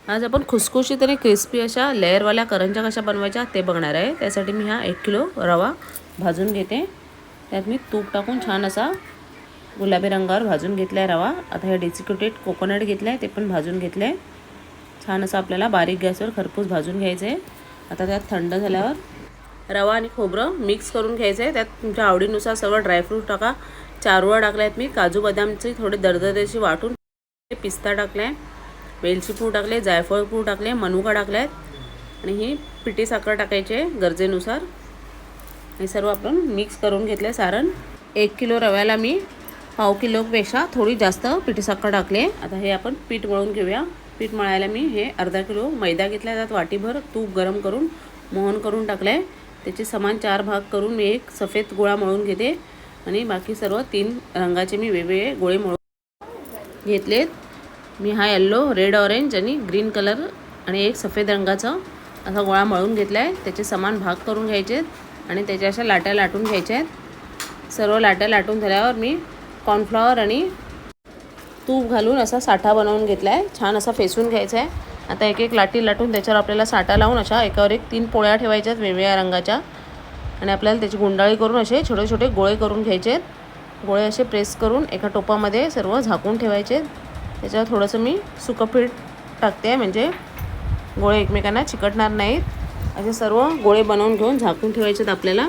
आज आपण खुसखुशीत आणि क्रिस्पी अशा लेअरवाल्या करंज्या कशा बनवायच्या ते बघणार आहे। त्यासाठी मी हा 1 किलो रवा भाजून घेते। त्यात मी तूप टाकून छान असा गुलाबी रंगावर भाजून घेतला आहे रवा। आता हे डेसिकेटेड कोकोनट घेतलं आहे, ते पण भाजून घेतलं आहे। छान असं आपल्याला बारीक गॅसवर खरपूस भाजून घ्यायचं आहे। आता त्यात थंड झाल्यावर रवा आणि खोबरं मिक्स करून घ्यायचं आहे। त्यात तुमच्या आवडीनुसार सर्व ड्रायफ्रूट टाका। चारोळ टाकले आहेत मी, काजू बदामचे थोडे दरदरेचे वाटून, पिस्ता टाकले, वेलची पूड टाकले, जायफळ पूड टाकले, मनुका टाकले आणि ही पिठी साखर टाकायचे गरजेनुसार। हे सर्व आपण मिक्स करून घेतले सारण। 1 किलो रव्याला मी पाव किलोपेक्षा थोडी जास्त पिठी साखर टाकले। आता हे आपण पीठ मळून घेऊया। पीठ मळायला मी हे अर्धा किलो मैदा घेतला, त्यात वाटीभर तूप गरम करून मोहन करून टाकले। त्याचे समान 4 भाग करून मी एक सफेद गोळा मळून घेते आणि बाकी सर्व 3 रंगाचे मी वेगवेगळे गोळे मळून घेतलेत। मी हा येलो, रेड, ऑरेंज आणि ग्रीन कलर आणि एक सफेद रंगाचा असा गोळा मळून घेतला आहे। त्याचे समान भाग करून घ्यायचे आणि त्याच्या अशा लाट्या लाटून घ्यायच्या आहेत। सर्व लाट्या लाटून झाल्यावर मी कॉर्नफ्लॉवर आणि तूप घालून असा साठा बनवून घेतला आहे। छान असा फेसून घ्यायचा आहे। आता एक एक लाटी लाटून त्याच्यावर आपल्याला साठा लावून अशा एकावर एक 3 पोळ्या ठेवायच्या आहेत वेगवेगळ्या रंगाच्या आणि आपल्याला त्याची गुंडाळी करून असे छोटे छोटे गोळे करून घ्यायचे आहेत। गोळे असे प्रेस करून एका टोपामध्ये सर्व झाकून ठेवायचे। त्याच्यावर थोडंसं मी सुकं पीठ टाकते म्हणजे गोळे एकमेकांना चिकटणार नाहीत। असे सर्व गोळे बनवून घेऊन झाकून ठेवायचे आहेत आपल्याला।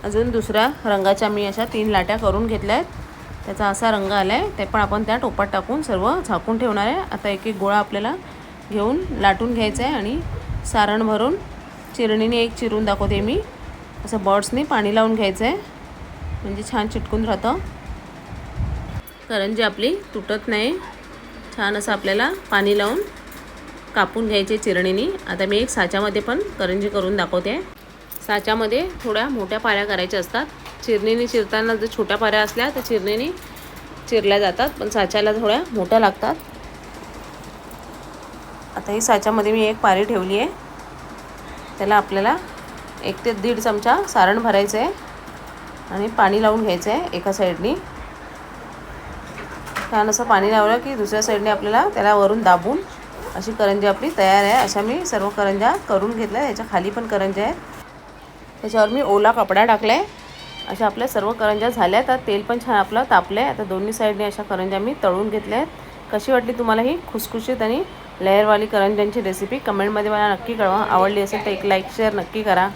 अजून दुसऱ्या रंगाच्या मी अशा 3 लाट्या करून घेतल्या आहेत। त्याचा असा रंग आला आहे, ते पण आपण त्या टोपात टाकून सर्व झाकून ठेवणार आहे। आता एक एक गोळा आपल्याला घेऊन लाटून घ्यायचा आहे आणि सारण भरून चिरणीने एक चिरून दाखवते मी। असं बर्ड्सने पाणी लावून घ्यायचं आहे म्हणजे छान चिटकून राहतं। करंजी आपली तुटत नाही। छान असं आपल्याला पाणी लावून कापून घ्यायचे चिरणीने। आता मी एक साच्यामध्ये पण करंजी करून दाखवते। साच्यामध्ये थोड्या मोठ्या पाऱ्या करायच्या असतात। चिरणीने चिरताना जर छोट्या पाऱ्या असल्या तर चिरणीने चिरल्या जातात, पण साच्याला थोड्या मोठ्या लागतात। आता ही साच्यामध्ये मी एक पारी ठेवली आहे। त्याला आपल्याला 1 ते 1.5 चमचा सारण भरायचं आहे आणि पाणी लावून घ्यायचं आहे एका साईडनी। छान असं पाणी लावलं की दुसऱ्या साईडने आपल्याला त्याला वरून दाबून अशी करंजी आपली तयार आहे। अशा मी सर्व करंज्या करून घेतल्या। याच्या खाली पण करंज्या आहेत, त्याच्यावर मी ओला कपडा टाकला आहे। अशा आपल्या सर्व करंज्या झाल्या। तर तेल पण छान आपलं तापलं आहे। आता दोन्ही साईडने अशा करंज्या मी तळून घेतल्या आहेत। कशी वाटली तुम्हाला ही खुसखुशीत आणि लेअरवाली करंज्यांची रेसिपी कमेंटमध्ये मला नक्की कळवा। आवडली असेल तर एक लाईक शेअर नक्की करा।